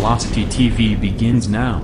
Velocity TV begins now.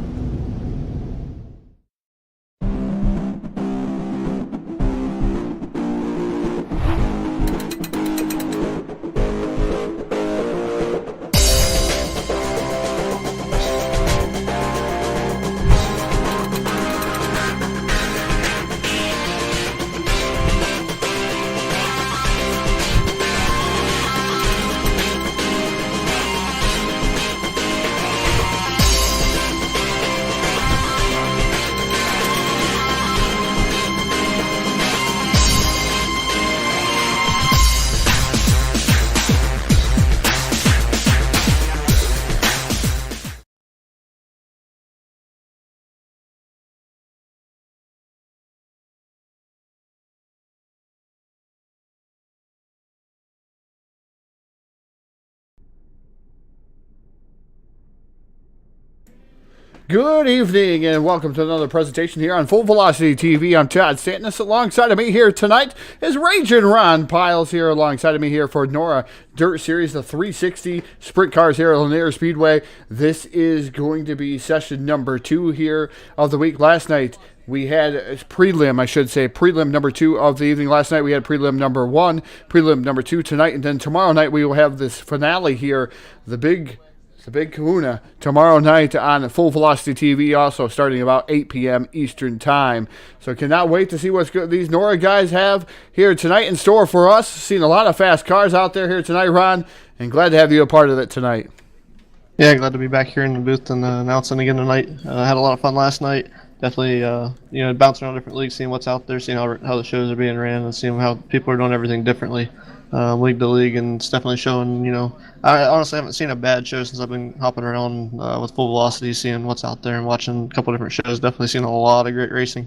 Good evening and welcome to another presentation here on Full Velocity TV. I'm Todd Stanton. Alongside of me here tonight is Raging Ron Piles here alongside of me here for NORA Dirt Series, the 360 sprint cars here at Lanier Speedway. This is going to be session number 2 here of the week. Last night we had prelim number 2 of the evening. Last night we had prelim number 1, prelim number 2 tonight, and then tomorrow night we will have this finale here, the big kahuna tomorrow night on Full Velocity TV, also starting about 8 p.m. Eastern Time. So cannot wait to see what these NORA guys have here tonight in store for us. Seen a lot of fast cars out there here tonight, Ron, and glad to have you a part of it tonight. Yeah, glad to be back here in the booth and announcing again tonight. Had a lot of fun last night. Definitely, bouncing around different leagues, seeing what's out there, seeing how the shows are being ran, and seeing how people are doing everything differently. League to league, and it's definitely showing, I honestly haven't seen a bad show since I've been hopping around with Full Velocity, seeing what's out there and watching a couple different shows. Definitely seen a lot of great racing.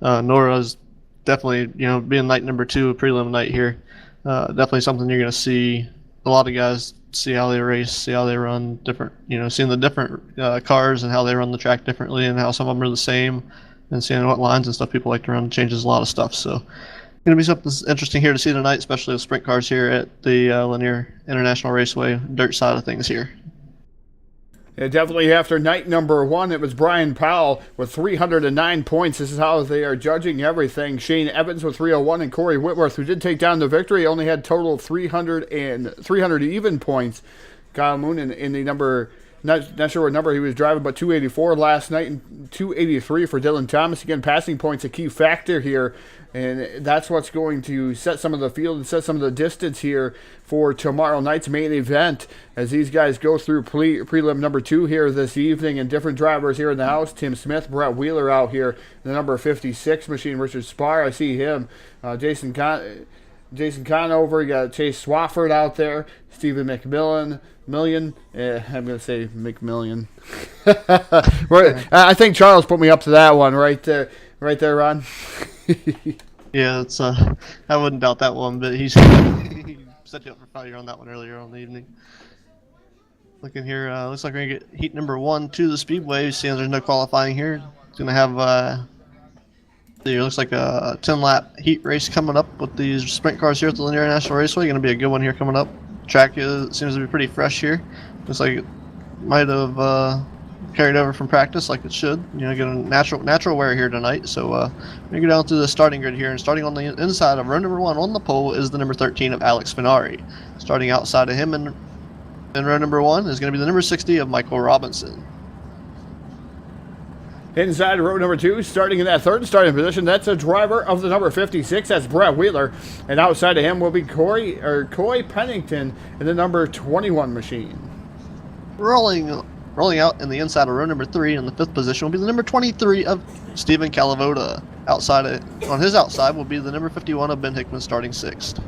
NORA's definitely, being night number 2, prelim night here, definitely something you're going to see a lot of guys see how they race, see how they run different, seeing the different cars and how they run the track differently and how some of them are the same, and seeing what lines and stuff people like to run changes a lot of stuff. So going to be something interesting here to see tonight, especially with sprint cars here at the Lanier International Raceway dirt side of things here. Yeah, definitely after night number 1, it was Brian Powell with 309 points. This is how they are judging everything. Shane Evans with 301 and Corey Whitworth, who did take down the victory, only had total 300 even points. Kyle Moon in the number, not sure what number he was driving, but 284 last night and 283 for Dylan Thomas. Again, passing points a key factor here, and that's what's going to set some of the field and set some of the distance here for tomorrow night's main event as these guys go through prelim number 2 here this evening, and different drivers here in the house. Tim Smith, Brett Wheeler out here, the number 56 machine. Richard Spar, I see him. Jason Conover, you got Chase Swafford out there. Stephen I'm going to say McMillian. I think Charles put me up to that one right there, Ron. Yeah, it's I wouldn't doubt that one, but he set you up for failure on that one earlier on the evening. Looking here, looks like we're going to get heat number 1 to the Speedway. Seeing there's no qualifying here. It's going to have it looks like a 10-lap heat race coming up with these sprint cars here at the Lanier National Raceway. Going to be a good one here coming up. Track seems to be pretty fresh here. Looks like it might have carried over from practice like it should. Get a natural wear here tonight. So we're going to go down to the starting grid here, and starting on the inside of row number 1 on the pole is the number 13 of Alex Finari. Starting outside of him in row number 1 is going to be the number 60 of Michael Robinson. Inside row number 2, starting in that third starting position, that's a driver of the number 56. That's Brett Wheeler. And outside of him will be Coy Pennington in the number 21 machine. Rolling out in the inside of row number 3 in the 5th position will be the number 23 of Stephen Calavoda. On his outside will be the number 51 of Ben Hickman, starting 6th.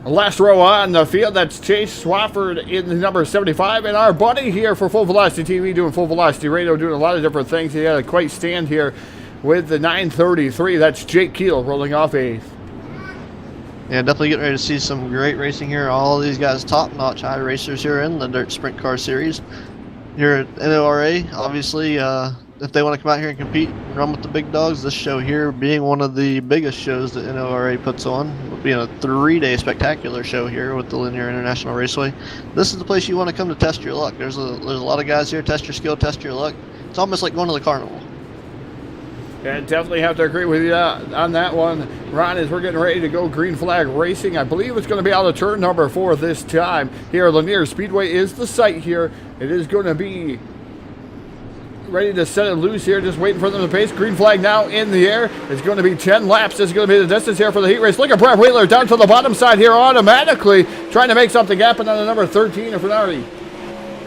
Last row on the field, that's Chase Swafford in the number 75, and our buddy here for Full Velocity TV doing Full Velocity Radio, doing a lot of different things. He had a quite stand here with the 933. That's Jake Keel rolling off 8th. Yeah, definitely getting ready to see some great racing here. All these guys top-notch high racers here in the Dirt Sprint Car Series. here at NORA. Obviously, if they want to come out here and compete and run with the big dogs, this show here being one of the biggest shows that NORA puts on, will be a 3-day spectacular show here with the Linear International Raceway. This is the place you want to come to test your luck. There's a lot of guys here, test your skill, test your luck. It's almost like going to the carnival. Yeah, definitely have to agree with you on that one, Ron, as we're getting ready to go green flag racing. I believe it's going to be out of turn number 4 this time. Here, Lanier Speedway is the site here. It is going to be ready to set it loose here, just waiting for them to pace. Green flag now in the air. It's going to be 10 laps. This is going to be the distance here for the heat race. Look at Brett Wheeler down to the bottom side here automatically, trying to make something happen on the number 13 of Ferrari.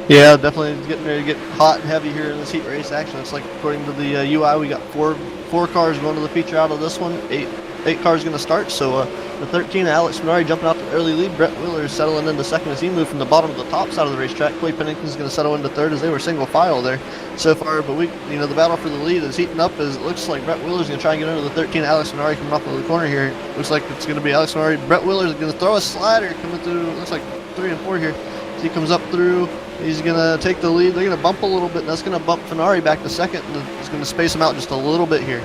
Yeah, definitely getting ready to get hot and heavy here in this heat race. Actually, it's like according to the UI, we got four cars going to the feature out of this one. Eight cars going to start. So the 13, Alex Minari jumping out the early lead. Brett Wheeler is settling into second as he moved from the bottom to the top side of the racetrack. Clay Pennington's going to settle into third as they were single file there so far. But the battle for the lead is heating up as it looks like Brett Wheeler's going to try and get into the 13. Alex Minari coming off of the corner here. Looks like it's going to be Alex Minari. Brett Wheeler's going to throw a slider coming through. Looks like 3 and 4 here. As he comes up through. He's going to take the lead. They're going to bump a little bit, and that's going to bump Finari back to second. And it's going to space him out just a little bit here.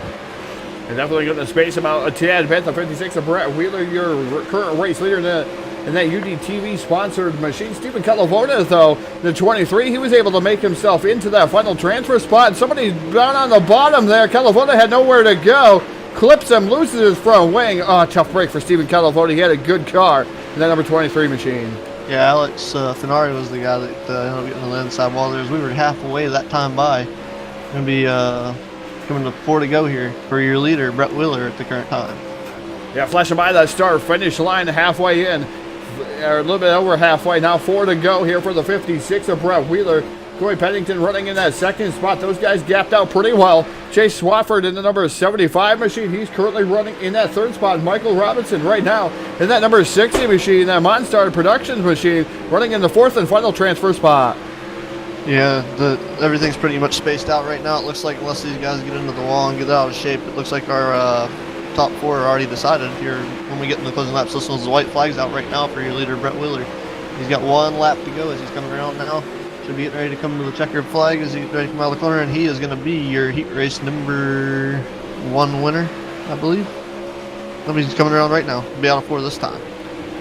They're definitely going to space him out a tad bit. The 56 of Brett Wheeler, your current race leader in that UDTV-sponsored machine. Stephen Calavona, though, the 23, he was able to make himself into that final transfer spot. Somebody down on the bottom there. Calavona had nowhere to go. Clips him, loses his front wing. Oh, tough break for Stephen Calavona. He had a good car in that number 23 machine. Yeah, Alex Finari was the guy that ended up getting on the inside wall there. As we were halfway that time by. Going to be coming to 4 to go here for your leader, Brett Wheeler, at the current time. Yeah, flashing by that start-finish line halfway in. Or a little bit over halfway. Now 4 to go here for the 56 of Brett Wheeler. Corey Pennington running in that second spot. Those guys gapped out pretty well. Chase Swafford in the number 75 machine. He's currently running in that third spot. Michael Robinson right now in that number 60 machine, that Monstar Productions machine, running in the fourth and final transfer spot. Yeah, everything's pretty much spaced out right now. It looks like unless these guys get into the wall and get out of shape, it looks like our top 4 are already decided here when we get in the closing laps. This one's the white flags out right now for your leader, Brett Wheeler. He's got 1 lap to go as he's coming around now. Should be getting ready to come to the checkered flag as he's ready to come out of the corner, and he is going to be your heat race number 1 winner, I believe. He's coming around right now. He'll be out of 4 this time.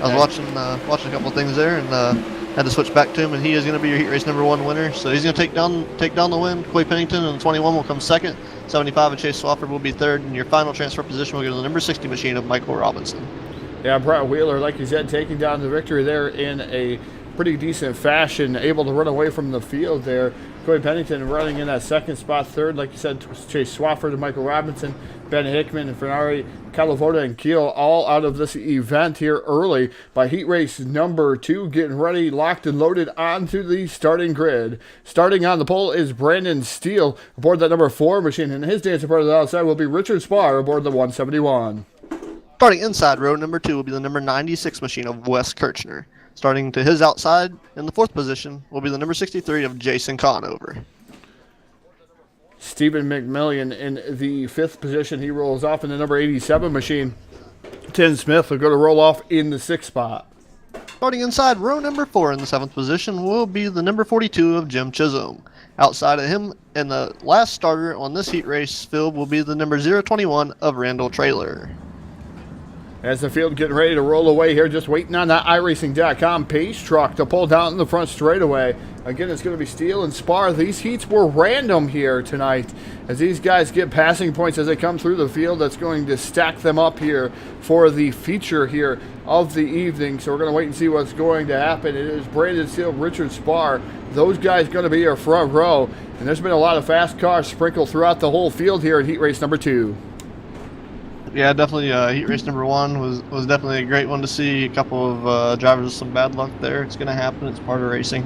I was watching a couple of things there and had to switch back to him, and he is going to be your heat race number 1 winner. So he's going to take down the win. Clay Pennington and 21 will come second. 75 and Chase Swafford will be third, and your final transfer position will go to the number 60 machine of Michael Robinson. Yeah, Brett Wheeler, like you said, taking down the victory there in a pretty decent fashion, able to run away from the field there. Corey Pennington running in that second spot. Third, like you said, Chase Swafford and Michael Robinson, Ben Hickman and Ferrari, Calavota and Keel all out of this event here early by heat race number 2, getting ready, locked and loaded onto the starting grid. Starting on the pole is Brandon Steele aboard that number 4 machine, and his dancing part of the outside will be Richard Spar aboard the 171. Starting inside row number 2 will be the number 96 machine of Wes Kirchner. Starting to his outside in the 4th position will be the number 63 of Jason Conover. Stephen McMillian in the 5th position. He rolls off in the number 87 machine. Tim Smith will go to roll off in the 6th spot. Starting inside row number 4 in the 7th position will be the number 42 of Jim Chisholm. Outside of him and the last starter on this heat race field will be the number 021 of Randall Traylor. As the field getting ready to roll away here, just waiting on that iRacing.com pace truck to pull down in the front straightaway. Again, it's going to be Steele and Spar. These heats were random here tonight as these guys get passing points as they come through the field. That's going to stack them up here for the feature here of the evening. So we're going to wait and see what's going to happen. It is Brandon Steele, Richard Spar. Those guys going to be your front row. And there's been a lot of fast cars sprinkled throughout the whole field here at heat race number 2. Yeah, definitely. Heat race number 1 was definitely a great one to see. A couple of drivers with some bad luck there. It's going to happen. It's part of racing,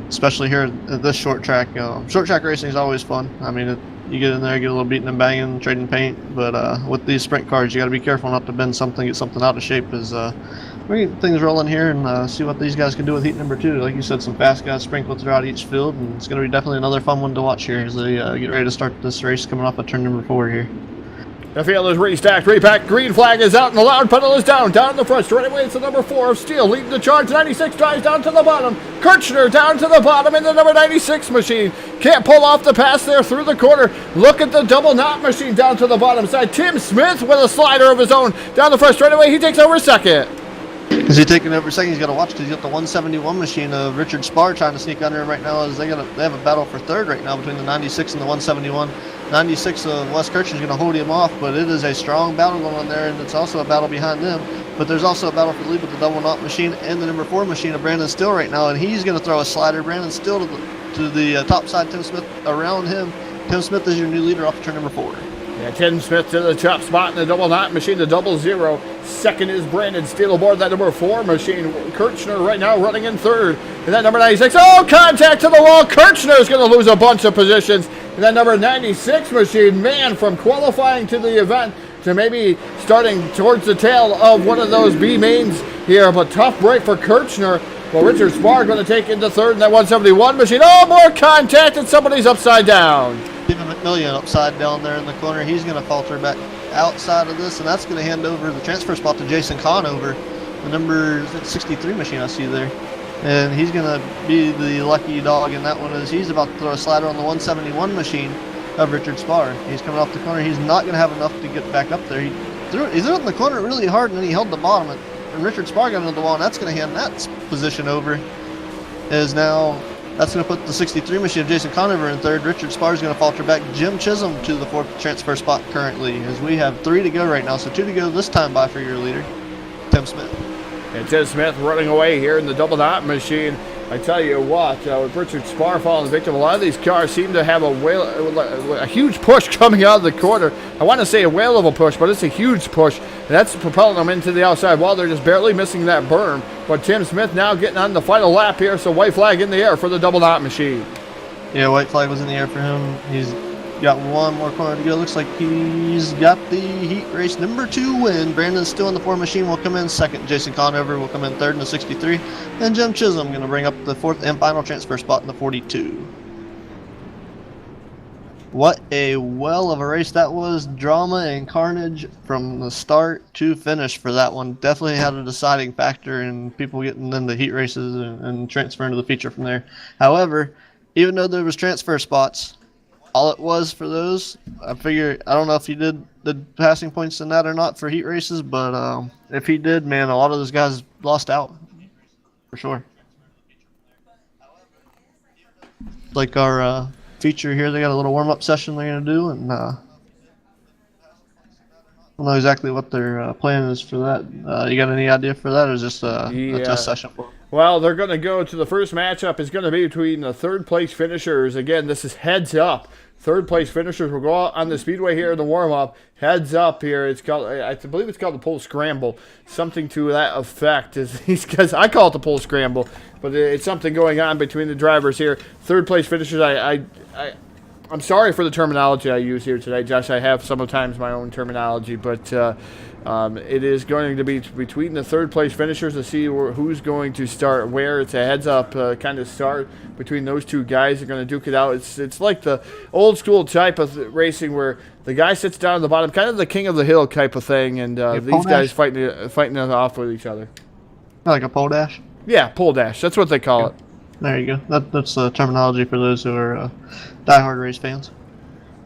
especially here at this short track. Short track racing is always fun. I mean, you get in there, get a little beating and banging, trading paint. But with these sprint cars, you got to be careful not to bend something, get something out of shape. As we get things rolling here and see what these guys can do with heat number 2. Like you said, some fast guys sprinkled throughout each field, and it's going to be definitely another fun one to watch here as they get ready to start this race coming off of turn number 4 here. The field is restacked, repacked. Green flag is out, and the loud pedal is down. Down in the front, straight away, it's the number 4 of Steel, leading the charge. 96 drives down to the bottom. Kirchner down to the bottom in the number 96 machine. Can't pull off the pass there through the corner. Look at the double knot machine down to the bottom side. Tim Smith with a slider of his own. Down the front, straight away, he takes over second. Is he taking over second? He's got to watch because he's got the 171 machine of Richard Spar trying to sneak under him right now. As they have a battle for third right now between the 96 and the 171. 96 of Wes Kirchner is going to hold him off, but it is a strong battle going on there, and it's also a battle behind them. But there's also a battle for the lead with the double knot machine and the number 4 machine of Brandon Still right now, and he's going to throw a slider. Brandon Still to the top side. Tim Smith around him. Tim Smith is your new leader off of turn number 4. Yeah, Tim Smith to the top spot in the double knot machine, the 00. Second is Brandon Steele aboard that number 4 machine. Kirchner right now running in third. And that number 96, oh, contact to the wall. Kirchner's going to lose a bunch of positions. And that number 96 machine, man, from qualifying to the event to maybe starting towards the tail of one of those B mains here. But tough break for Kirchner. Well, Richard Spar going to take into third in that 171 machine. Oh, more contact, and somebody's upside down. Stephen McMillian upside down there in the corner. He's going to falter back outside of this, and that's going to hand over the transfer spot to Jason Conover, the number 63 machine I see there. And he's going to be the lucky dog in that one, as he's about to throw a slider on the 171 machine of Richard Spar. He's coming off the corner. He's not going to have enough to get back up there. He threw it in the corner really hard, and then he held the bottom, and Richard Spar got into the wall, and that's going to hand that position over. As now that's going to put the 63 machine of Jason Conover in third. Richard Spar is going to falter back Jim Chisholm to the 4th transfer spot currently, as we have 3 to go right now. So 2 to go this time by for your leader, Tim Smith. And Tim Smith running away here in the double knot machine. I tell you what, with Richard Spar falling victim, a lot of these cars seem to have a huge push coming out of the corner. I want to say a whale of a push, but it's a huge push. And that's propelling them into the outside wall. They're just barely missing that berm. But Tim Smith now getting on the final lap here, so white flag in the air for the double knot machine. Yeah, white flag was in the air for him. He's got one more corner to go. Looks like he's got the heat race number 2 win. Brandon's still in the 4 machine, will come in second. Jason Conover will come in third in the 63. And Jim Chisholm going to bring up the 4th and final transfer spot in the 42. What a well of a race that was. Drama and carnage from the start to finish for that one. Definitely had a deciding factor in people getting into heat races and transferring to the feature from there. However, even though there was transfer spots, all it was for those, I don't know if he did the passing points in that or not for heat races, but if he did, man, a lot of those guys lost out for sure. Like our feature here, they got a little warm-up session they're going to do, and I don't know exactly what their plan is for that. You got any idea for that, or is this a test session for them? Well, they're going to go to the first matchup. Is going to be between the 3rd place finishers. Again, this is heads up. 3rd place finishers will go out on the speedway here in the warm-up. Heads up here. It's called, I believe it's called the pole scramble. Something to that effect. Because I call it the pole scramble, but it's something going on between the drivers here. 3rd place finishers. I'm sorry for the terminology I use here today, Josh. I have sometimes my own terminology, but it is going to be between the 3rd place finishers to see who's going to start where. It's a heads-up kind of start between those 2 guys. They're going to duke it out. It's like the old school type of racing where the guy sits down at the bottom, kind of the king of the hill type of thing, and these guys fighting it off with each other. Like a pole dash? Yeah, pole dash. That's what they call it. There you go. That's the terminology for those who are diehard race fans.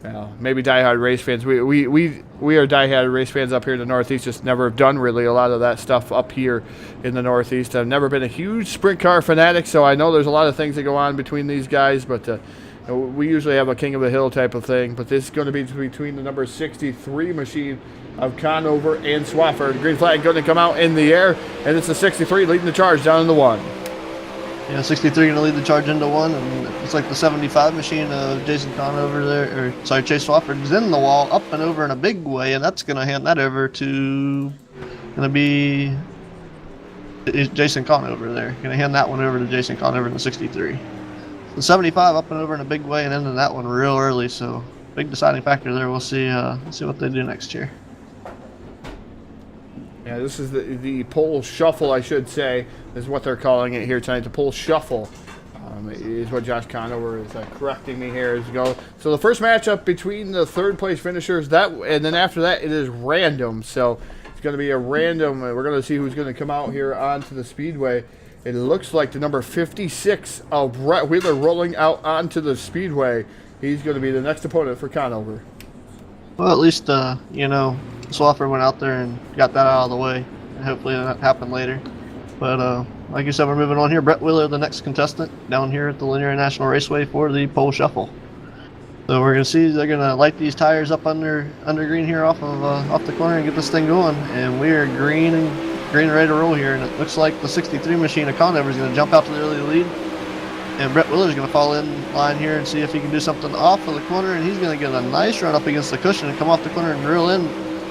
Well, maybe diehard race fans. We are diehard race fans up here in the Northeast. Just never have done really a lot of that stuff up here in the Northeast. I've never been a huge sprint car fanatic, so I know there's a lot of things that go on between these guys, but we usually have a king of the hill type of thing. But this is going to be between the number 63 machine of Conover and Swafford. Green flag going to come out in the air, and it's the 63 leading the charge down in the 1. Yeah, 63 going to lead the charge into 1, and it's like the 75 machine of Jason Conover there, or sorry, Chase Swafford is in the wall, up and over in a big way, and that's going to hand that over to, Jason Conover there. Going to hand that one over to Jason Conover in the 63. The 75 up and over in a big way, and ending that one real early, so big deciding factor there. We'll see what they do next year. Yeah, this is the pole shuffle, I should say, is what they're calling it here tonight, the pole shuffle. Is what Josh Conover is correcting me here as we go. So the first matchup between the third place finishers, and then after that it is random. So it's going to be a random. We're going to see who's going to come out here onto the speedway. It looks like the number 56 of Brett Wheeler rolling out onto the speedway. He's going to be the next opponent for Conover. Well, at least Swaffer went out there and got that out of the way, and hopefully that happened later. But like you said, we're moving on here. Brett Wheeler, the next contestant, down here at the Linear National Raceway for the pole shuffle. So we're gonna see they're gonna light these tires up under green here off the corner and get this thing going. And we are green and ready to roll here. And it looks like the 63 machine of Conover is gonna jump out to the early lead. And Brett Wheeler is gonna fall in line here and see if he can do something off of the corner. And he's gonna get a nice run up against the cushion and come off the corner and drill in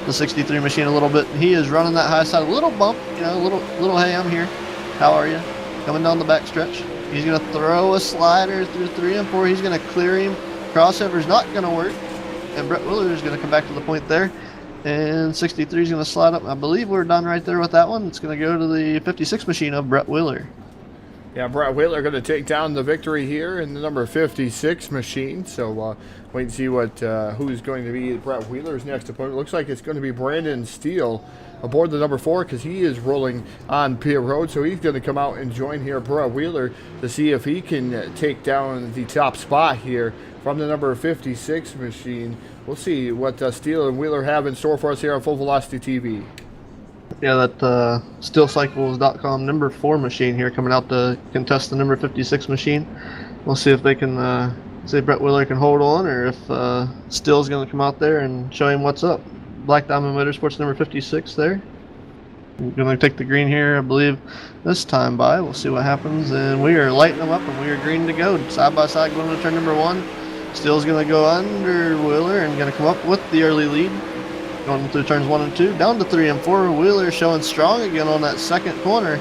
the 63 machine a little bit. He is running that high side, a little bump, little hey, I'm here. How are you? Coming down the back stretch. He's going to throw a slider through 3 and 4. He's going to clear him. Crossover's not going to work. And Brett Wheeler is going to come back to the point there. And 63 is going to slide up. I believe we're done right there with that one. It's going to go to the 56 machine of Brett Wheeler. Yeah, Brett Wheeler going to take down the victory here in the number 56 machine. So wait and see who's going to be Brett Wheeler's next opponent. It looks like it's going to be Brandon Steele aboard the number 4 because he is rolling on pit road. So he's going to come out and join here Brett Wheeler to see if he can take down the top spot here from the number 56 machine. We'll see what Steele and Wheeler have in store for us here on Full Velocity TV. Yeah, that SteelCycles.com number 4 machine here coming out to contest the number 56 machine. We'll see if they can, see if Brett Wheeler can hold on, or if Steele's going to come out there and show him what's up. Black Diamond Motorsports number 56 there. We're going to take the green here, I believe, this time by. We'll see what happens. And we are lighting them up, and we are green to go. Side by side going to turn number 1. Steele's going to go under Wheeler and going to come up with the early lead. Going through turns 1 and 2, down to 3 and 4. Wheeler showing strong again on that second corner.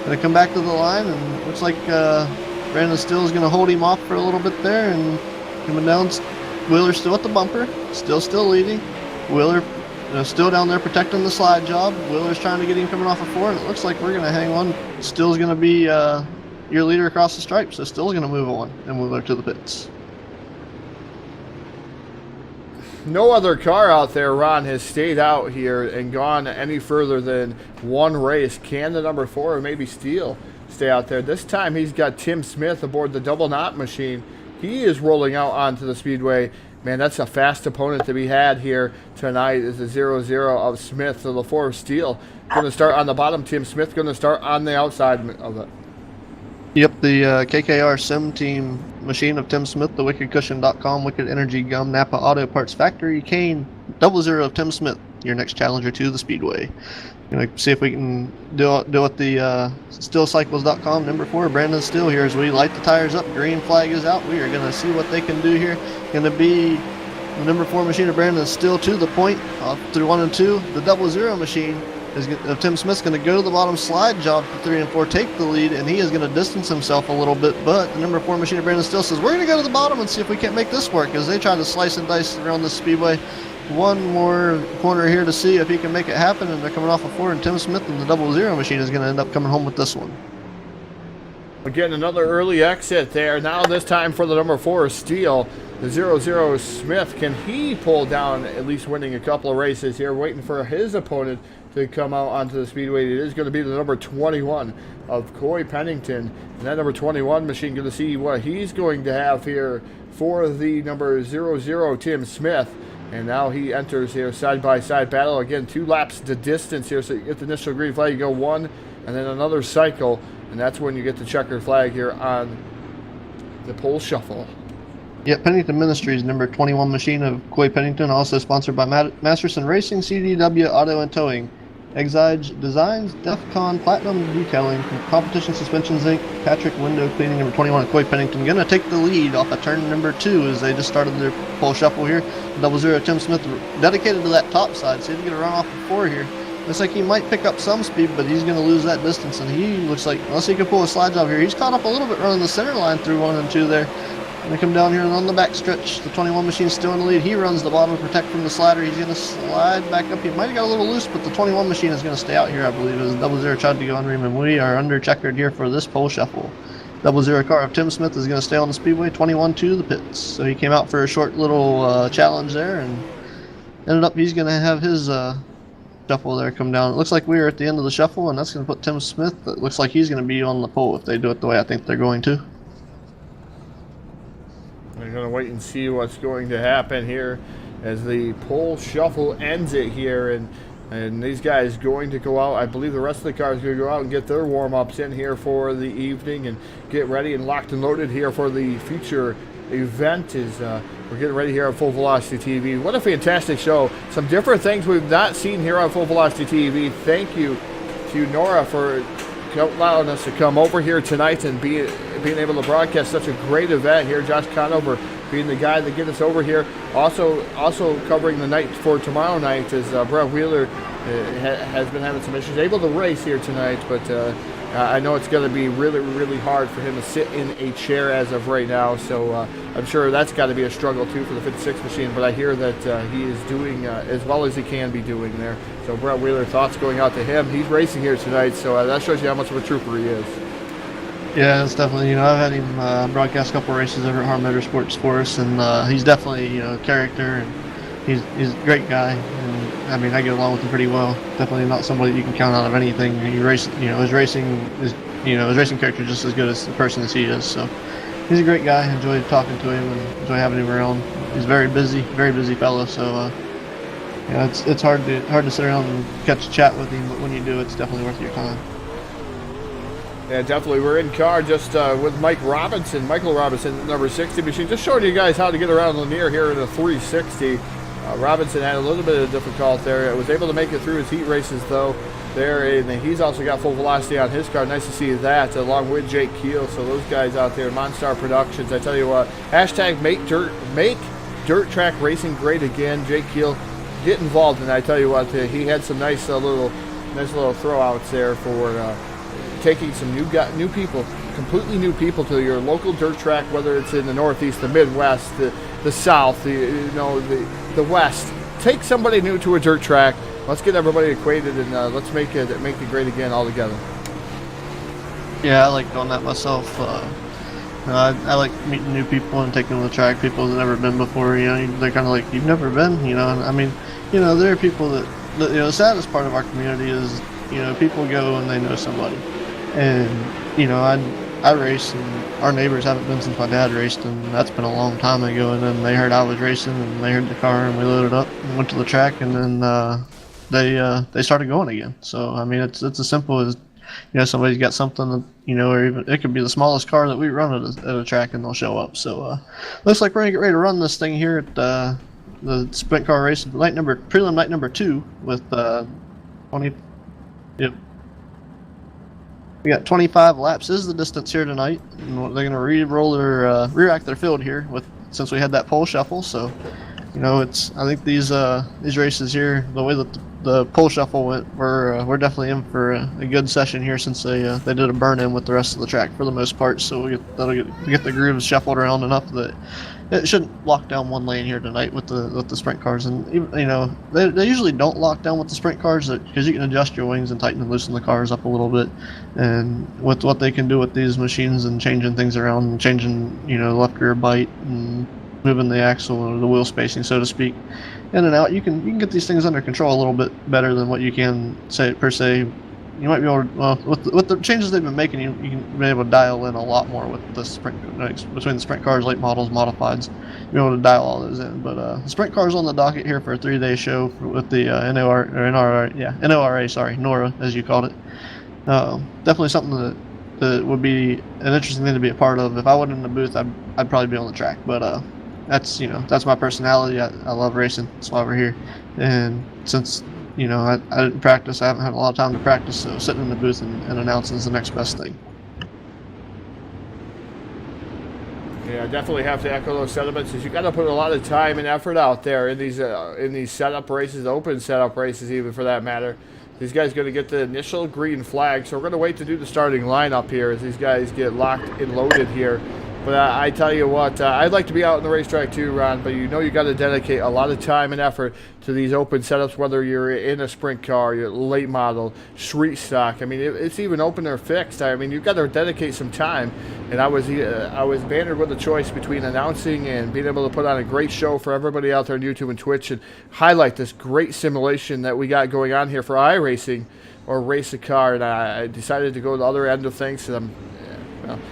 Going to come back to the line, and looks like Brandon Steele is going to hold him off for a little bit there. And coming down, Wheeler still at the bumper, still leading. Wheeler still down there protecting the slide job. Wheeler's trying to get him coming off of 4, and it looks like we're going to hang on. Steele's going to be your leader across the stripe, so Steele's going to move on, and Wheeler to the pits. No other car out there, Ron, has stayed out here and gone any further than one race. Can the number 4 or maybe Steele stay out there? This time he's got Tim Smith aboard the double knot machine. He is rolling out onto the speedway. Man, that's a fast opponent to be had here tonight. Is the 0-0 of Smith. So the 4 of Steele going to start on the bottom. Tim Smith going to start on the outside of it. Yep, the KKR Sim Team machine of Tim Smith, the WickedCushion.com, Wicked Energy Gum, Napa Auto Parts Factory, Kane, 00 of Tim Smith, your next challenger to the Speedway. See if we can do with the SteelCycles.com number 4, Brandon Steele here as we light the tires up. Green flag is out. We are going to see what they can do here. Going to be the number 4 machine of Brandon Steele to the point through 1 and 2. The 00 machine of Tim Smith's going to go to the bottom slide job for 3 and 4, take the lead, and he is going to distance himself a little bit. But the number 4 machine of Brandon Steele says, we're going to go to the bottom and see if we can't make this work, as they try to slice and dice around the speedway. One more corner here to see if he can make it happen, and they're coming off of 4, and Tim Smith and the 00 machine is going to end up coming home with this one. Again, another early exit there. Now this time for the number 4 Steele. The 00 Smith, can he pull down at least winning a couple of races here, waiting for his opponent to come out onto the speedway? It is going to be the number 21 of Coy Pennington. And that number 21 machine going to see what he's going to have here for the number 00 Tim Smith. And now he enters here side-by-side battle. Again, 2 laps to distance here. So you get the initial green flag, you go 1, and then another cycle. And that's when you get the checkered flag here on the pole shuffle. Yeah, Pennington Ministries, number 21 machine of Coy Pennington, also sponsored by Masterson Racing, CDW Auto and Towing, Exige Designs, Defcon Platinum Detailing, Competition Suspensions Inc., Patrick Window Cleaning, number 21 of Coy Pennington, going to take the lead off of turn number 2 as they just started their pole shuffle here. 00 Tim Smith dedicated to that top side, so he's going to run off of 4 here. Looks like he might pick up some speed, but he's going to lose that distance, and he looks like, unless he can pull a slide job here, he's caught up a little bit running the center line through 1 and 2 there. Going to come down here and on the back stretch, the 21 machine still in the lead. He runs the bottom to protect from the slider. He's going to slide back up. He might have got a little loose, but the 21 machine is going to stay out here, I believe, as 00 tried to go under him, and we are under checkered here for this pole shuffle. 0 car of Tim Smith is going to stay on the speedway, 21 to the pits. So he came out for a short little challenge there, and ended up he's going to have his shuffle there come down. It looks like we are at the end of the shuffle, and that's going to put Tim Smith. It looks like he's going to be on the pole if they do it the way I think they're going to. We're going to wait and see what's going to happen here as the pole shuffle ends it here, and these guys going to go out. I believe the rest of the cars are going to go out and get their warm-ups in here for the evening and get ready and locked and loaded here for the future event. Is we're getting ready here on Full Velocity TV. What a fantastic show. Some different things we've not seen here on Full Velocity TV. Thank you to NORA for allowing us to come over here tonight and being able to broadcast such a great event here. Josh Conover being the guy that get us over here. Also covering the night for tomorrow night is Brett Wheeler has been having some issues. Able to race here tonight, but I know it's going to be really, really hard for him to sit in a chair as of right now. So I'm sure that's got to be a struggle too for the 56 machine. But I hear that he is doing as well as he can be doing there. So Brett Wheeler, thoughts going out to him. He's racing here tonight, so that shows you how much of a trooper he is. Yeah, it's definitely, I've had him broadcast a couple races over at Harm Motorsports for us, and he's definitely, a character, and he's a great guy, and I mean, I get along with him pretty well. Definitely not somebody you can count out of anything. He race, his racing is, his racing character is just as good as the person as he is. So he's a great guy. Enjoy talking to him and enjoy having him around. He's very busy fellow. So it's hard to sit around and catch a chat with him, but when you do, it's definitely worth your time. Yeah, definitely. We're in car just with Michael Robinson, number 60 machine. Just showing you guys how to get around Lanier here in a 360. Robinson had a little bit of difficulty there. Was able to make it through his heat races, though, there. And he's also got Full Velocity on his car. Nice to see that, along with Jake Keel. So those guys out there, Monstar Productions, I tell you what, hashtag make dirt track racing great again. Jake Keel, get involved. And I tell you what, he had some nice little throwouts there for taking some new people, completely new people to your local dirt track, whether it's in the Northeast, the Midwest, the South, the West. Take somebody new to a dirt track. Let's get everybody acquainted and let's make it great again all together. Yeah, I like doing that myself. I like meeting new people and taking them to the track. People who've never been before. They're kind of like, you've never been. And I mean, there are people that the saddest part of our community is people go and they know somebody. And I race, and our neighbors haven't been since my dad raced, and that's been a long time ago. And then they heard I was racing, and they heard the car, and we loaded up and went to the track, and then they started going again. So I mean, it's as simple as somebody's got something that, or even it could be the smallest car that we run at a track, and they'll show up. So looks like we're gonna get ready to run this thing here at the sprint car race, prelim night number 2 with 20. Yep. We got 25 laps is the distance here tonight, and they're going to re-rack their field here since we had that pole shuffle. So, I think these races here, the way that the pole shuffle went, we're definitely in for a good session here since they did a burn-in with the rest of the track for the most part. So that'll get the grooves shuffled around enough that it shouldn't lock down one lane here tonight with the sprint cars. And they usually don't lock down with the sprint cars because you can adjust your wings and tighten and loosen the cars up a little bit. And with what they can do with these machines and changing things around and changing left rear bite and moving the axle or the wheel spacing, so to speak, in and out, you can get these things under control a little bit better than what you can say per se. You might be able to, with the changes they've been making, you can be able to dial in a lot more with the between the sprint cars, late models, modifieds. You'll be able to dial all those in. But the sprint cars on the docket here for a 3-day show with the NORA, as you called it. Definitely something that would be an interesting thing to be a part of. If I wasn't in the booth, I'd probably be on the track. But that's my personality. I love racing. That's why we're here. And since I didn't practice, I haven't had a lot of time to practice, so sitting in the booth and announcing is the next best thing. Yeah, I definitely have to echo those sentiments. You got to put a lot of time and effort out there in these setup races, open setup races, even for that matter. These guys going to get the initial green flag, so we're going to wait to do the starting lineup here as these guys get locked and loaded here. But I tell you what, I'd like to be out on the racetrack too, Ron, but you know you got to dedicate a lot of time and effort to these open setups, whether you're in a sprint car, you're late model, street stock. I mean, it's even open or fixed. I mean, you've got to dedicate some time. And I was bannered with a choice between announcing and being able to put on a great show for everybody out there on YouTube and Twitch and highlight this great simulation that we got going on here for iRacing or race a car. And I decided to go to the other end of things. And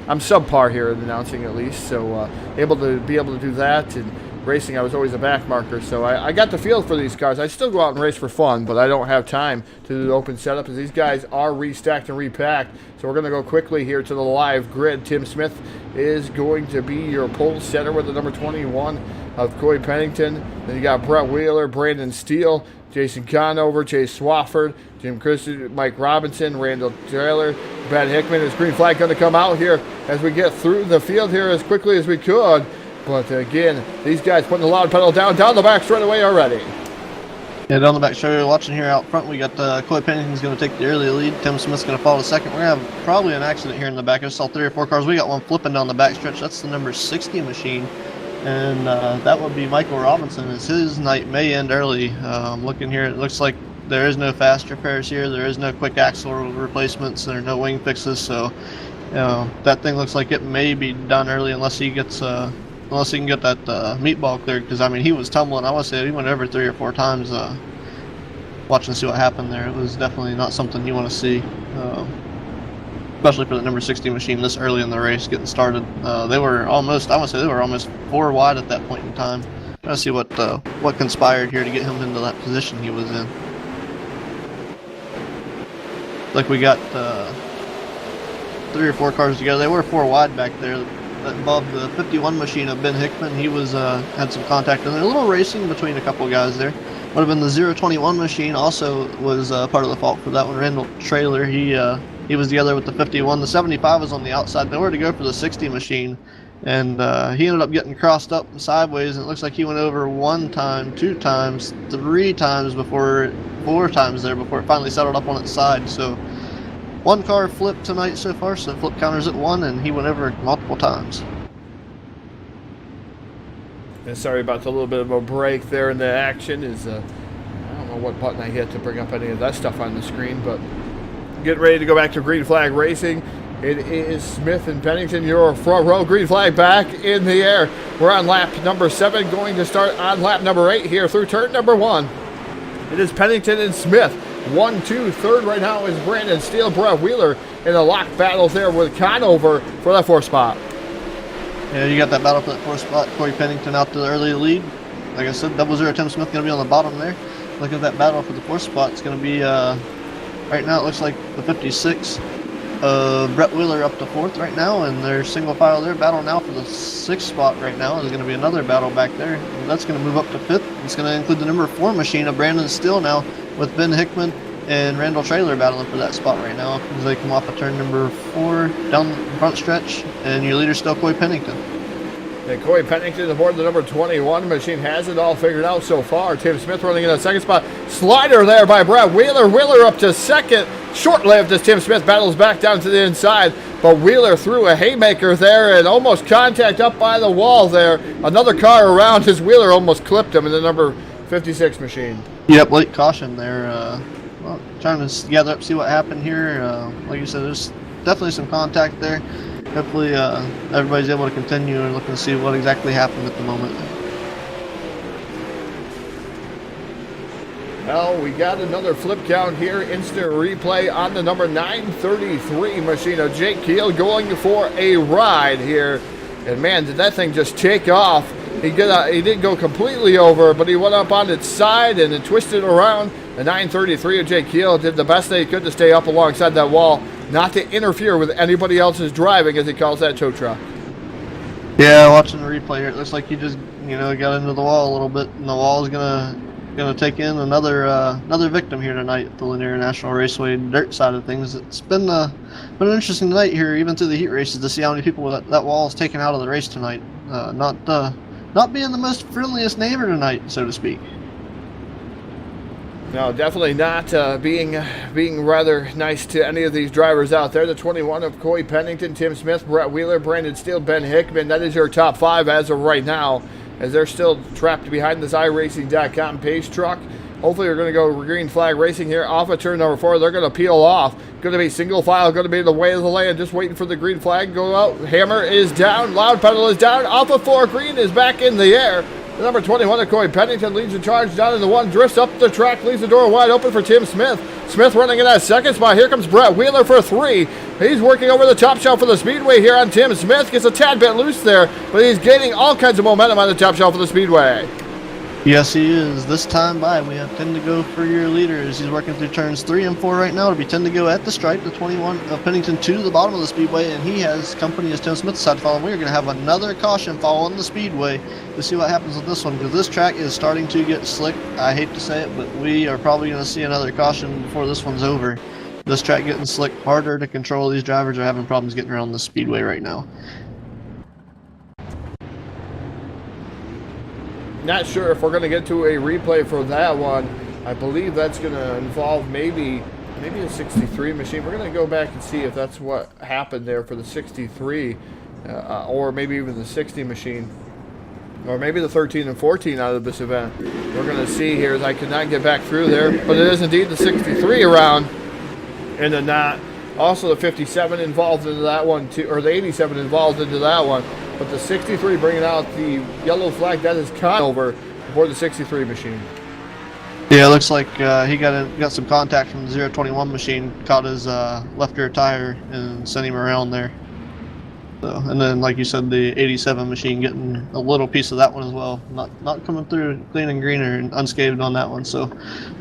I'm subpar here in announcing at least, so able to do that. And racing, I was always a back marker, so I got the feel for these cars. I still go out and race for fun, but I don't have time to do the open setup as these guys are restacked and repacked. So we're going to go quickly here to the live grid. Tim Smith is going to be your pole setter with the number 21 of Coy Pennington. Then you got Brett Wheeler, Brandon Steele, Jason Conover, Chase Swafford, Jim Christie, Mike Robinson, Randall Taylor, Ben Hickman. Is green flag going to come out here as we get through the field here as quickly as we could? But again, these guys putting the loud pedal down the back straight away already. Yeah, down the back straight away. Watching here out front, we got Coy Pennington's going to take the early lead. Tim Smith's going to follow second. We're going to have probably an accident here in the back. I saw 3 or 4 cars. We got one flipping down the back stretch. That's the number 60 machine. And that would be Michael Robinson. As his night may end early. Looking here, it looks like there is no fast repairs here. There is no quick axle replacements. There are no wing fixes. So, that thing looks like it may be done early unless he gets unless he can get that meatball cleared. Because I mean, he was tumbling. I want to say he went over 3 or 4 times. Watching to see what happened there. It was definitely not something you want to see. Especially for the number 60 machine this early in the race getting started. They were almost, I would say they were almost 4 wide at that point in time. Trying to see what conspired here to get him into that position he was in. Like we got 3 or 4 cars together. They were 4 wide back there. Above the 51 machine of Ben Hickman, he was had some contact in there. A little racing between a couple of guys there. Would have been the 021 machine also was part of the fault for that one. Randall Trailer, he was the other with the 51. The 75 was on the outside. They were to go for the 60 machine, and he ended up getting crossed up sideways. And it looks like he went over 1 time, 2 times, 3 times before 4 times there before it finally settled up on its side. So 1 car flipped tonight so far, so flip counters at 1, and he went over multiple times. And sorry about the little bit of a break there in the action. I don't know what button I hit to bring up any of that stuff on the screen, but getting ready to go back to green flag racing. It is Smith and Pennington. Your front row, green flag back in the air. We're on lap number 7, going to start on lap number 8 here through turn number 1. It is Pennington and Smith. 1, 2, third right now is Brandon Steele. Brett Wheeler in a lock battle there with Conover for that 4th spot. Yeah, you got that battle for that 4th spot. Coy Pennington out to the early lead. Like I said, 0-0 Tim Smith going to be on the bottom there. Look at that battle for the 4th spot. It's going to be, right now it looks like the 56 Brett Wheeler up to 4th right now, and they're single file there. Battle now for the 6th spot right now. There's going to be another battle back there. And that's going to move up to 5th. It's going to include the number 4 machine of Brandon Steele now with Ben Hickman and Randall Trailer battling for that spot right now as they come off of turn number 4 down the front stretch, and your leader still Coy Pennington. And Coy Pennington aboard the number 21 machine has it all figured out so far. Tim Smith running in a 2nd spot. Slider there by Brett Wheeler. Wheeler up to 2nd. Short-lived as Tim Smith battles back down to the inside. But Wheeler threw a haymaker there and almost contact up by the wall there. Another car around as Wheeler almost clipped him in the number 56 machine. Yep, late caution there. Trying to gather up, see what happened here. Like you said, there's definitely some contact there. Hopefully everybody's able to continue and looking to see what exactly happened at the moment. Well, we got another flip count here. Instant replay on the number 933 machine of Jake Keel going for a ride here. And man, did that thing just take off. He didn't go completely over, but he went up on its side and it twisted around. The 933 of Jake Keel did the best they could to stay up alongside that wall, not to interfere with anybody else's driving, as he calls that tow truck. Yeah, watching the replay here, it looks like he just got into the wall a little bit, and the wall is gonna take in another victim here tonight at the Lanier National Raceway dirt side of things. It's been an interesting night here, even through the heat races, to see how many people that wall is taken out of the race tonight. Not being the most friendliest neighbor tonight, so to speak. No, definitely not being rather nice to any of these drivers out there. The 21 of Coy Pennington, Tim Smith, Brett Wheeler, Brandon Steele, Ben Hickman. That is your top 5 as of right now, as they're still trapped behind this iRacing.com pace truck. Hopefully we're going to go green flag racing here off of turn number 4. They're going to peel off. Going to be single file, going to be the way of the land. Just waiting for the green flag to go out. Hammer is down. Loud pedal is down. Off of 4. Green is back in the air. The number 21 of Coy Pennington leads the charge down in the 1. Drifts up the track. Leaves the door wide open for Tim Smith. Smith running in that second spot. Here comes Brett Wheeler for 3. He's working over the top shelf of the speedway here on Tim Smith. Gets a tad bit loose there, but he's gaining all kinds of momentum on the top shelf of the speedway. Yes, he is. This time by, we have 10 to go for your leaders. He's working through turns 3 and 4 right now. It'll be 10 to go at the stripe. The 21 of Pennington to the bottom of the speedway, and he has company as Tim Smith side to follow. We are going to have another caution fall on the speedway to see what happens with this one, because this track is starting to get slick. I hate to say it, but we are probably going to see another caution before this one's over. This track getting slick, harder to control. These drivers are having problems getting around the speedway right now. Not sure if we're going to get to a replay for that one. I believe that's going to involve maybe a 63 machine. We're going to go back and see if that's what happened there for the 63, or maybe even the 60 machine, or maybe the 13 and 14 out of this event. We're going to see here, as I could not get back through there, but it is indeed the 63 around, and then not. Also the 57 involved into that one too, or the 87 involved into that one. But the 63 bringing out the yellow flag, that is cut over aboard the 63 machine. Yeah, it looks like he got some contact from the 021 machine, caught his left rear tire and sent him around there. So, and then, like you said, the 87 machine getting a little piece of that one as well. Not coming through clean and green and unscathed on that one. So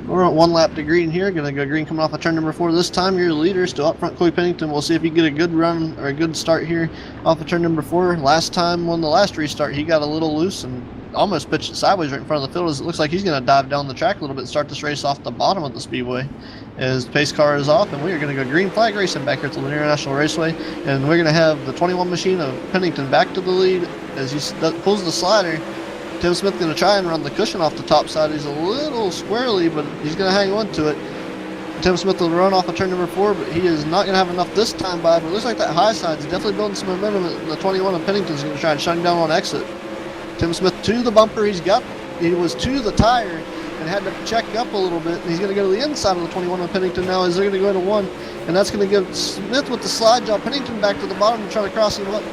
we're at 1 lap to green here. Going to go green coming off of turn number 4. This time your leader still up front, Coy Pennington. We'll see if he get a good run or a good start here off of turn number 4. Last time on the last restart, he got a little loose and almost pitched it sideways right in front of the field. It looks like he's going to dive down the track a little bit and start this race off the bottom of the speedway. His pace car is off, and we are going to go green flag racing back here at the Lanier National Raceway. And we're going to have the 21 machine of Pennington back to the lead as he pulls the slider. Tim Smith going to try and run the cushion off the top side. He's a little squirrely, but he's going to hang on to it. Tim Smith will run off of turn number 4, but he is not going to have enough this time by. But it looks like that high side is definitely building some momentum. The 21 of Pennington is going to try and shut him down on exit. Tim Smith to the bumper. He was to the tire and had to check up a little bit. And he's going to go to the inside of the 21 of Pennington now as they're going to go to 1. And that's going to give Smith with the slide job. Pennington back to the bottom to try to cross him up.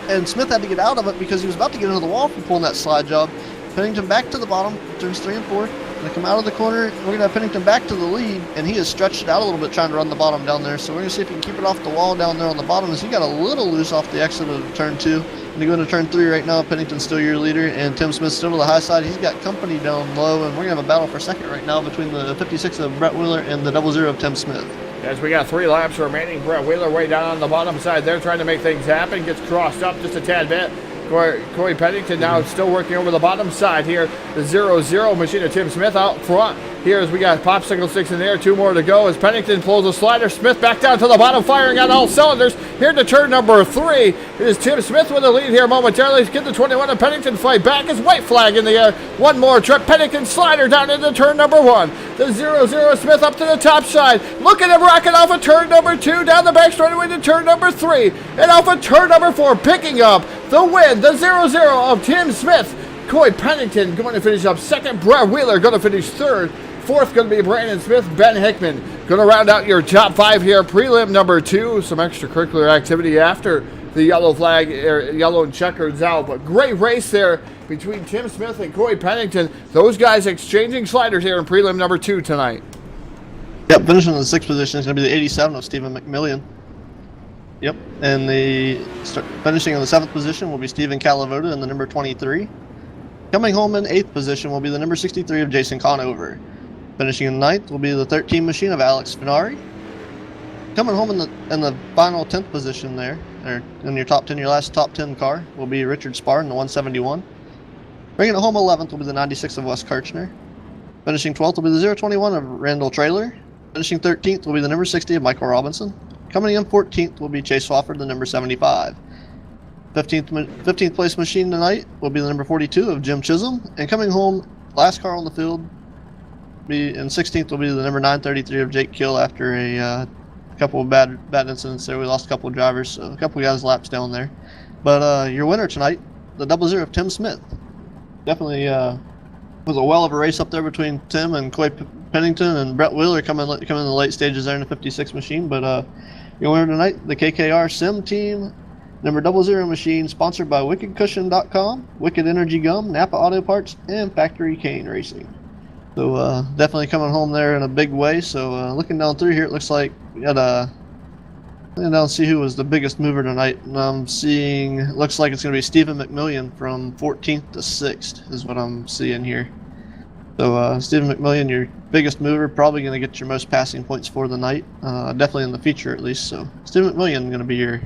And Smith had to get out of it because he was about to get into the wall from pulling that slide job. Pennington back to the bottom, turns 3 and 4. Going to come out of the corner. We're going to have Pennington back to the lead, and he has stretched it out a little bit trying to run the bottom down there. So we're going to see if he can keep it off the wall down there on the bottom, as he got a little loose off the exit of turn 2. And to go into turn 3 right now, Pennington's still your leader, and Tim Smith still to the high side. He's got company down low, and we're going to have a battle for second right now between the 56 of Brett Wheeler and the 00 of Tim Smith. As we got 3 laps remaining, Brett Wheeler way down on the bottom side there trying to make things happen. Gets crossed up just a tad bit. Coy Pennington now still working over the bottom side here. The 00 machine of Tim Smith out front. Here as we got popsicle sticks in there, 2 more to go as Pennington pulls a slider. Smith back down to the bottom, firing on all cylinders. Here to turn number 3. It is Tim Smith with the lead here momentarily. Get the 21 of Pennington fight back. His white flag in the air. One more trip. Pennington slider down into turn number 1. The 00 Smith up to the top side. Look at him rocking off of turn number 2. Down the back straightaway to turn number 3. And off of turn number 4. Picking up the win. The 00 of Tim Smith. Coy Pennington going to finish up second. Brett Wheeler going to finish third. Fourth going to be Brandon Smith. Ben Hickman going to round out your top 5 here. Prelim number 2. Some extracurricular activity after the yellow flag, yellow and checkers out. But great race there between Tim Smith and Coy Pennington. Those guys exchanging sliders here in Prelim number 2 tonight. Yep, finishing in the 6th position is going to be the 87 of Stephen McMillian. Yep, and finishing in the 7th position will be Stephen Calavoda in the number 23. Coming home in 8th position will be the number 63 of Jason Conover. Finishing in 9th will be the 13 machine of Alex Finari. Coming home in the final 10th position there, or in your top 10, your last top 10 car, will be Richard Spar in the 171. Bringing it home 11th will be the 96 of Wes Kirchner. Finishing 12th will be the 021 of Randall Traylor. Finishing 13th will be the number 60 of Michael Robinson. Coming in 14th will be Chase Swafford, the number 75. 15th place machine tonight will be the number 42 of Jim Chisholm. And coming home, last car on the field, and 16th will be the number 933 of Jake Kill after a couple of bad incidents there. We lost a couple of drivers, so a couple of guys lapsed down there. But your winner tonight, the 00 of Tim Smith. Definitely was a well of a race up there between Tim and Coy Pennington and Brett Wheeler coming in the late stages there in the 56 machine. But your winner tonight, the KKR Sim Team number 00 machine, sponsored by WickedCushion.com, Wicked Energy Gum, Napa Auto Parts, and Factory Cane Racing. So definitely coming home there in a big way. So looking down through here, it looks like we got looking down to see who was the biggest mover tonight. And I'm seeing, looks like it's going to be Stephen McMillian from 14th to 6th is what I'm seeing here. So Stephen McMillian, your biggest mover, probably going to get your most passing points for the night. Definitely in the feature at least. So Stephen McMillian going to be your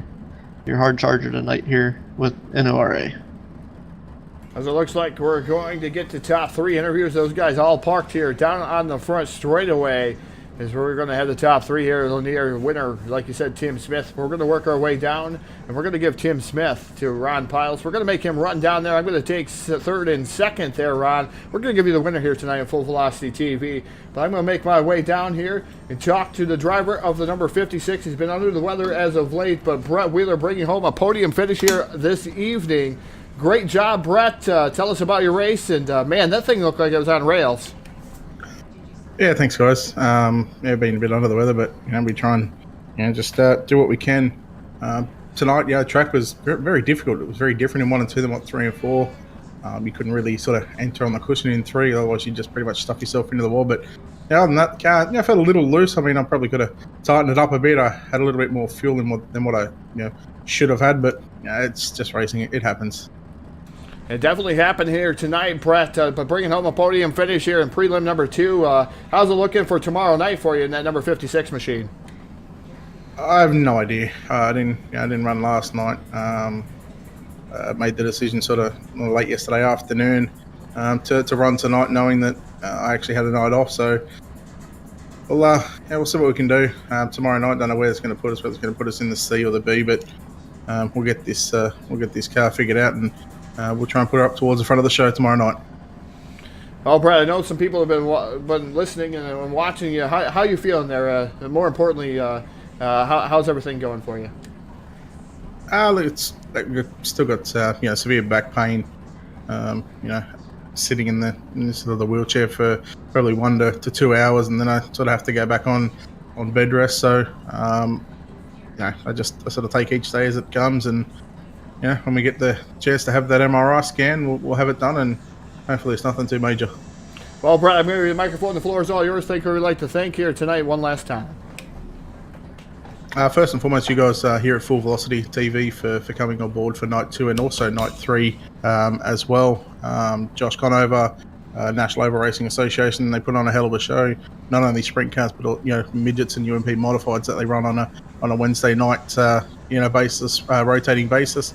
hard charger tonight here with NORA. As it looks like we're going to get to top 3 interviews. Those guys all parked here down on the front straightaway is where we're going to have the top 3 here. Lanier winner, like you said, Tim Smith. We're going to work our way down, and we're going to give Tim Smith to Ron Piles. We're going to make him run down there. I'm going to take 3rd and 2nd there, Ron. We're going to give you the winner here tonight on Full Velocity TV. But I'm going to make my way down here and talk to the driver of the number 56. He's been under the weather as of late, but Brett Wheeler bringing home a podium finish here this evening. Great job, Brett. Tell us about your race. And, man, that thing looked like it was on rails. Yeah, thanks, guys. Being a bit under the weather, but, we try and, just do what we can. Tonight, the track was very difficult. It was very different in 1 and 2 than 3 and 4. You couldn't really sort of enter on the cushion in 3, otherwise you just pretty much stuck yourself into the wall. But other than that, the car felt a little loose. I probably could have tightened it up a bit. I had a little bit more fuel than what I should have had, but it's just racing. It happens. It definitely happened here tonight, Brett, but bringing home a podium finish here in prelim number 2. How's it looking for tomorrow night for you in that number 56 machine? I have no idea. I didn't run last night. Made the decision sort of late yesterday afternoon to run tonight, knowing that I actually had a night off. So we'll see what we can do tomorrow night. Don't know where it's going to put us, whether it's going to put us in the C or the B, but we'll get this car figured out, and we'll try and put her up towards the front of the show tomorrow night. Well, Brett, I know some people have been listening and watching you. How you feeling there? More importantly, how's everything going for you? Look, it's still got severe back pain. Sitting in the wheelchair for probably 1 to 2 hours, and then I sort of have to go back on bed rest. So I sort of take each day as it comes, and when we get the chance to have that MRI scan, we'll have it done, and hopefully it's nothing too major. Well, Brett, I'm going to give you the microphone. The floor is all yours. Thank you. We'd like to thank here tonight one last time. First and foremost, you guys here at Full Velocity TV for coming on board for night 2 and also night 3 as well. Josh Conover, National Oval Racing Association, they put on a hell of a show. Not only sprint cars, but midgets and UMP modifieds that they run on a Wednesday night basis, rotating basis.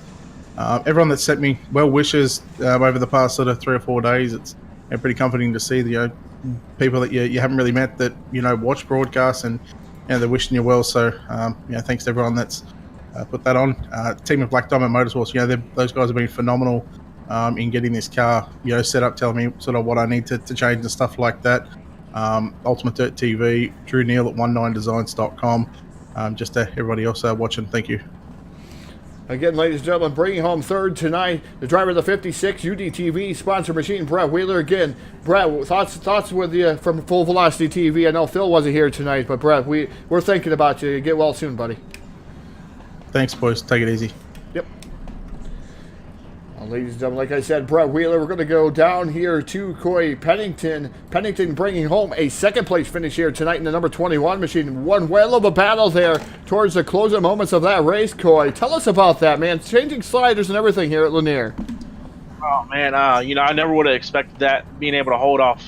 Everyone that sent me well wishes over the past sort of 3 or 4 days, it's pretty comforting to see the people that you haven't really met that watch broadcasts, and they're wishing you well. So thanks to everyone that's put that on. Team of Black Diamond Motorsports, those guys have been phenomenal in getting this car set up, telling me sort of what I need to change and stuff like that. Ultimate Dirt TV, Drew Neal at 19designs.com. Just to everybody else watching, thank you. Again, ladies and gentlemen, bringing home 3rd tonight, the driver of the 56 UDTV sponsor machine, Brett Wheeler. Again, Brett, thoughts with you from Full Velocity TV. I know Phil wasn't here tonight, but Brett, we're thinking about you. Get well soon, buddy. Thanks, boys. Take it easy. Yep. Well, ladies and gentlemen, like I said, Brett Wheeler. We're going to go down here to Coy Pennington. Pennington bringing home a 2nd place finish here tonight in the number 21 machine. One whale of a battle there towards the closing moments of that race, Coy. Tell us about that, man. Changing sliders and everything here at Lanier. Oh, man, I never would have expected that, being able to hold off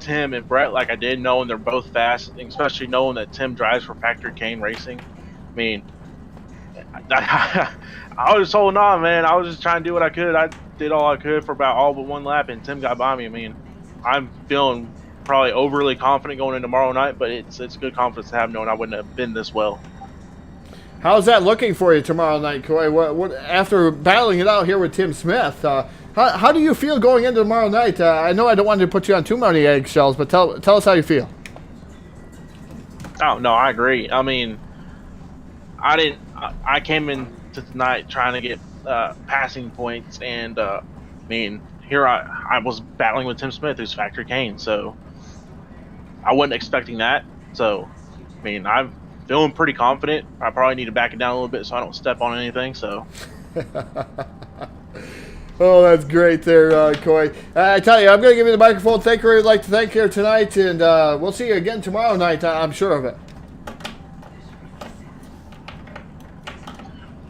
Tim and Brett like I did, knowing they're both fast, especially knowing that Tim drives for Factory Cane Racing. I mean, I was just holding on, man. I was just trying to do what I could. I did all I could for about all but 1 lap, and Tim got by me. I mean, I'm feeling probably overly confident going into tomorrow night, but it's good confidence to have, knowing I wouldn't have been this well. How's that looking for you tomorrow night, Coy? What after battling it out here with Tim Smith? How do you feel going into tomorrow night? I know I don't want to put you on too many eggshells, but tell us how you feel. Oh no, I agree. I mean, I came into tonight trying to get passing points, and I mean, here I was battling with Tim Smith, who's Factory Kane, so I wasn't expecting that. So, I mean, I'm feeling pretty confident. I probably need to back it down a little bit so I don't step on anything. So. Oh, that's great there, Coy. I tell you, I'm going to give you the microphone. Thank you. I'd like to thank you here tonight, and we'll see you again tomorrow night. I'm sure of it.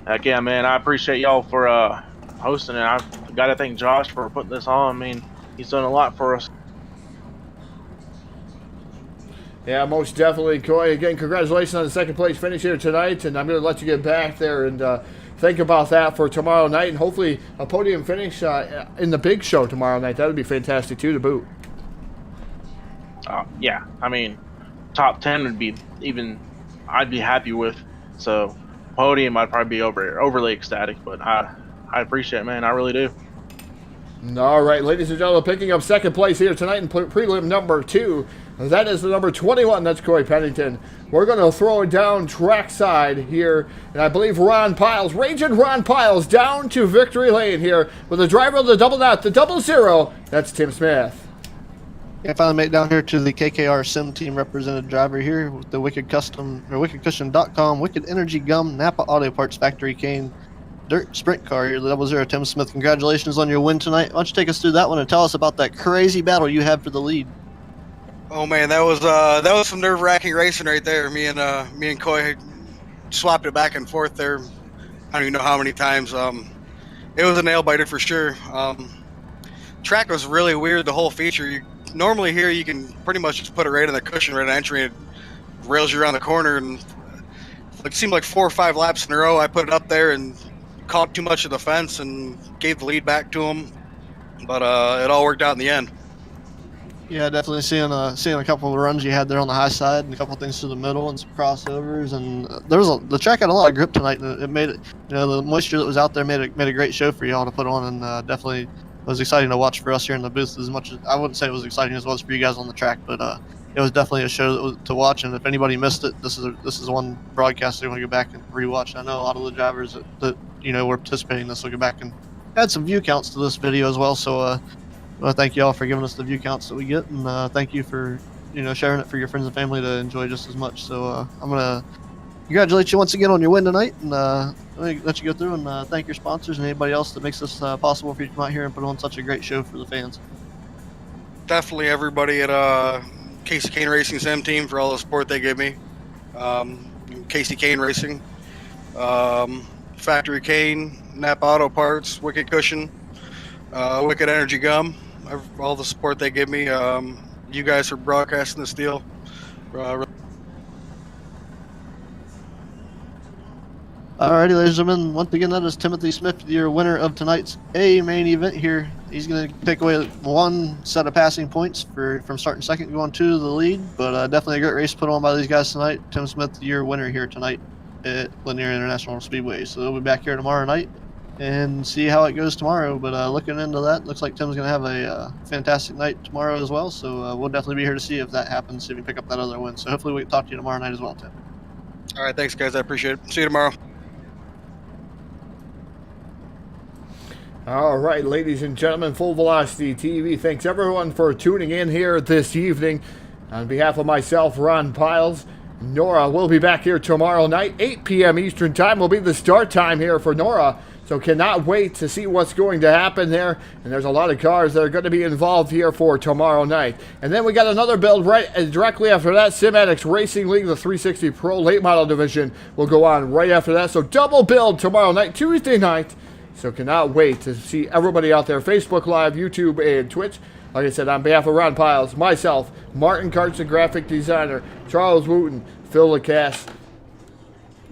Heck yeah, man. I appreciate y'all for hosting it. I've got to thank Josh for putting this on. I mean, he's done a lot for us. Yeah, most definitely, Coy. Again, congratulations on the second place finish here tonight, and I'm going to let you get back there and think about that for tomorrow night, and hopefully a podium finish in the big show tomorrow night. That would be fantastic, too, to boot. Yeah, I mean, top 10 would be I'd be happy with. So, podium, I'd probably be overly ecstatic, but I appreciate it, man. I really do. All right, ladies and gentlemen, picking up second place here tonight in prelim number 2. That is the number 21. That's Corey Pennington. We're going to throw it down trackside here. And I believe Ron Piles, Raging Ron Piles, down to victory lane here with the driver of the double knot, the 00. That's Tim Smith. Yeah, I finally made it down here to the KKR Sim Team represented driver here with the Wicked Custom, or WickedCustom.com, Wicked Energy Gum, Napa Auto Parts Factory Kane, Dirt Sprint Car here, the 00 Tim Smith. Congratulations on your win tonight. Why don't you take us through that one and tell us about that crazy battle you had for the lead? Oh man, that was some nerve-wracking racing right there. Me and Coy swapped it back and forth there. I don't even know how many times. It was a nail biter for sure. Track was really weird. The whole feature. Normally here you can pretty much just put it right in the cushion, right on entry, and it rails you around the corner. And it seemed like 4 or 5 laps in a row. I put it up there and caught too much of the fence and gave the lead back to him. But it all worked out in the end. Yeah, definitely seeing a couple of runs you had there on the high side and a couple of things to the middle and some crossovers, and the track had a lot of grip tonight. And it made it, the moisture that was out there made a great show for y'all to put on, and definitely was exciting to watch for us here in the booth. As much as I wouldn't say it was exciting as it was for you guys on the track, but it was definitely a show that was to watch. And if anybody missed it, this is one broadcast they want to go back and rewatch. I know a lot of the drivers that were participating in this will go back and add some view counts to this video as well. So. Well, thank you all for giving us the view counts that we get, and thank you for sharing it for your friends and family to enjoy just as much. So I'm gonna congratulate you once again on your win tonight, and let you go through and thank your sponsors and anybody else that makes this possible for you to come out here and put on such a great show for the fans. Definitely everybody at Casey Kane Racing Sim Team for all the support they give me. Casey Kane Racing, Factory Kane, Napa Auto Parts, Wicked Cushion, Wicked Energy Gum, all the support they give me. You guys for broadcasting this deal. Alrighty, ladies and gentlemen, once again, that is Timothy Smith, your winner of tonight's main event here. He's going to take away one set of passing points from starting second, going to the lead, but definitely a great race put on by these guys tonight. Tim Smith, your winner here tonight at Lanier International Speedway. So they'll be back here tomorrow night and see how it goes tomorrow. But looking into that, looks like Tim's going to have a fantastic night tomorrow as well. So we'll definitely be here to see if that happens, see if we pick up that other win. So hopefully we can talk to you tomorrow night as well, Tim. All right, thanks, guys. I appreciate it. See you tomorrow. All right, ladies and gentlemen, Full Velocity TV, thanks everyone for tuning in here this evening. On behalf of myself, Ron Piles, NORA will be back here tomorrow night. 8 p.m. Eastern Time will be the start time here for NORA. So cannot wait to see what's going to happen there. And there's a lot of cars that are going to be involved here for tomorrow night. And then we got another build right directly after that. Sim Addicts Racing League, the 360 Pro Late Model Division will go on right after that. So double build tomorrow night, Tuesday night. So cannot wait to see everybody out there. Facebook Live, YouTube, and Twitch. Like I said, on behalf of Ron Piles, myself, Martin Carson, graphic designer, Charles Wooten, Phil Lacasse,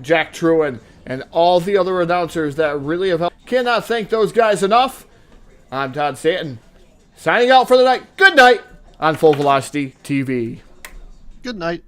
Jack Truan, and all the other announcers that really have helped. Cannot thank those guys enough. I'm Todd Stanton, signing out for the night. Good night on Full Velocity TV. Good night.